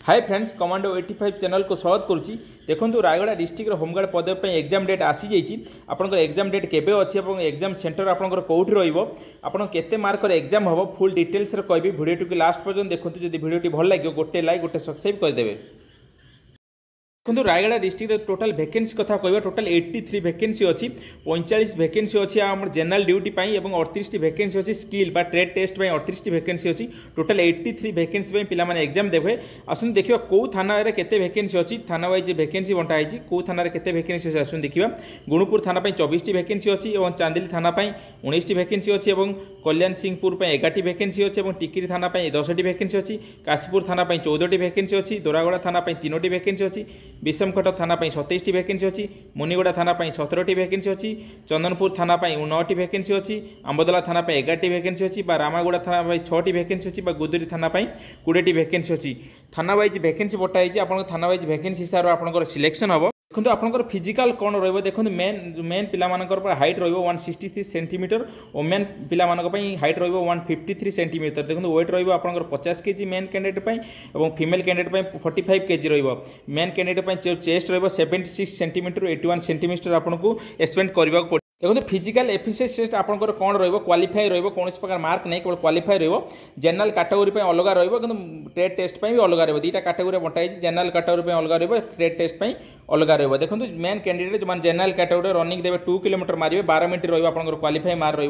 Hi friends, commando 85 channel को स्वागत करुच्ची। देखो रायगढ़ डिस्ट्रिक्ट होमगार्ड पद पर एग्जाम डेट आसी जाइए। आपंकर एग्जाम डेट केबे अच्छी और एग्जाम सेंटर आपंकर कौटी रहा केते मार्कर एग्जाम हम फुल डिटेल्स कहबी। वीडियो को लास्ट पर्यटन देखो। जब वीडियो भल लगे गोटे लाइक गोटे सब्सक्राइब करदे। देखो रायगढ़ डिस्ट्रिक्ट टोटाल वैकेंसी कथा कहवा टोटाल 83 वैकेंसी अच्छी। 45 वैकेंसी अच्छी आम जनरल ड्यूटी और 38 वैकेंसी अच्छी स्किल बा ट्रेड टेस्ट 38 वैकेंसी अच्छी। टोटाल 83 वैकेंसी पे एग्जाम देवे। आसन देखा कौ थाना केते वैकेंसी अच्छी। थाना वाइज वैकेंसी बंटा है कौ थाना केते वैकेंसी अच्छी। आसन देखा गुणुपुर थाना 24 वैकेंसी अच्छी और चांदिल थाना 19 वैकेंसी अच्छी और कल्याण सिंहपुर 11 वैकेंसी अच्छी और टिकिरी थाना 10 वैकेंसी अच्छी। काशीपुर थाना 14 वैकेंसी अच्छी। दोरागड़ा थाना 3 वैकेंसी अच्छी। विषमकट थाना 27 वैकेंसी अच्छी। मुनिगुड़ा थाना 17 वैकेंसी अच्छी। चंदनपुर थाना 9 वैकेंसी अच्छी। आंबदला थाना 11 वैकेंसी अच्छी। रामागुड़ा थाना 6 वैकेंसी अच्छी। गुदुरी थाना 20 वैकेंसी अच्छी। थाना वाइज वैकेंसी बटाई आप थाना वाइज वैकेंसी हिसाब से आपंकर सिलेक्शन हम। देखो आपंकर फिजिकल कौन रही देखो मेन पिला हाइट रही 163 सेंटीमीटर और मेन पिला हाइट रही 153 सेंटीमीटर। देखो वेट रही आपंकर 50 केजी मेन कैंडिडेट और फीमेल कैंडिडेट 45 केजी रही। मेन कैंडिडेट चेस्ट रही 76 सेंटीमीटर 81 सेंटीमीटर आपको एक्सपेंड करने को। देखो फिजिकल एफिशिएंसी टेस्ट आपंकर कौन क्वालिफाई कौन प्रकार मार्क नहीं केवल क्वालिफाई जनरल कैटेगरी अलग कि ट्रेड टेस्ट भी अलग रहा। दुईटा कैटेगरी बंटाई जनरल कैटेगरी अलग ट्रेड टेस्ट अलग रहा। देखो मेन कैंडिडेट जो जनरल कैटेगरी रनिंग देवे 2 किलोमीटर मारे 12 मिनट रहा क्वालिफाई मार्क रही।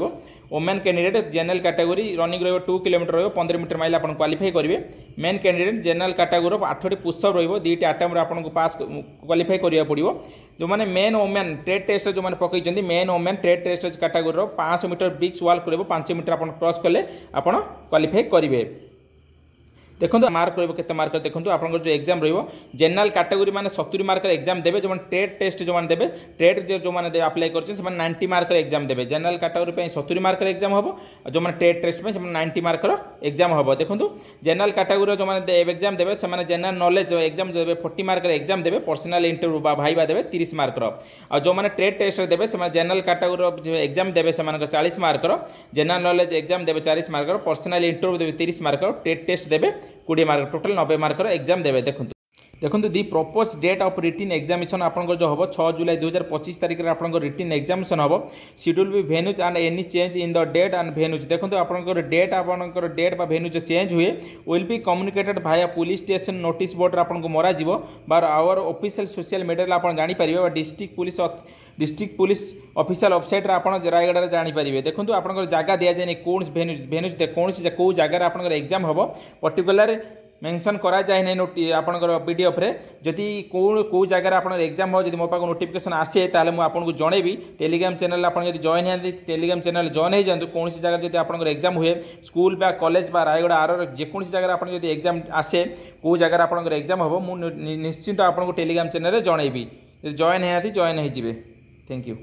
Women candidate general category running रही 2 किलोमीटर रही 15 मिनट माइल आप क्वालिफाई करेंगे। मेन कैंडिडेट जनरल कैटेगरी 8टी पुशअप रही 2टी आइटम आपको पास क्वालिफाई करा पड़ो। जो मैंने मेन वोमेन ट्रेड टेस्ट जो मैंने पकई men women trade test category 500 metre brisk walk कर 5 मीटर आप क्रॉस कले आप क्वालिफाई करेंगे। देखो मार्क रहा मार्क देखो आपंकर जो एग्जाम रही जनरल कैटेगरी मैंने 70 मार्कर एग्जाम देवे। जो ट्रेड टेस्ट जो मैंने देवे ट्रेड जो मैंने अप्लाई कर 90 मार्कर एग्जाम देवे। जनरल कैटेगरी 70 मार्कर एग्जाम हम और जो मैंने ट्रेड टेस्ट में 90 मार्कर एग्जाम हम। देखो जनरल कैटेगरी जो मैंने एग्जाम देवे से जनरल नॉलेज एग्जाम देवे 40 मार्कर एग्जाम देवे। पर्सनल इंटरव्यू भाईवा देवे 30 मार्कर और जो मैंने ट्रेड टेस्ट देवे से जनरल कैटेगरी एग्जाम देवे से 40 मार्कर। जनरल नॉलेज एग्जाम देवे 40 मार्कर। पर्सनल इंटरव्यू देवे 30 मार्कर। ट्रेड टेस्ट देवे 20 मार्क टोटल 90 मार्कर एग्जाम देवे। देखो the propose date of written examination आपंकर जो हम 6 जुलाई 2025 तारीख में आपंकर रिटन एग्जामिनेशन हम। शेड्यूल भी venues and any change in the date and venues. देखो आपंकर डेट भेन्यू जो चेंज हुए विल बी कम्युनिकेटेड भाया पुलिस स्टेशन नोटिस बोर्ड आपको मरा बार आवर ऑफिशियल सोशल मीडिया आप जापर। डिस्ट्रिक्ट पुलिस ऑफिशियल वेबसाइट आप रायगढ़ जापर। देखो आपंकर जगह दि जाए कौन भेन्यूज कौन कौ जगार आप एग्जाम हम पर्टिकुलर मेंशन करा जाए नहीं आपंकर पीडीएफ रे। जदि कौ जगार आप एग्जाम हो जब मो पाक नोटिफिकेशन आसे ताले मु आपको जनइबी। टेलीग्राम चैनल आप जॉइन है टेलीग्राम चैनल जॉइन हो जातु। कौन जगह जब आप एग्जाम हुए स्कूल बा कॉलेज बा रायगढ़ आर जेकोसी जगह आप एग्जाम आसे कौ जगार आप एग्जाम हम मुझे निश्चिंत आपको टेलीग्राम चैनल जनइबी। जॉइन है जॉइन हो। Thank you.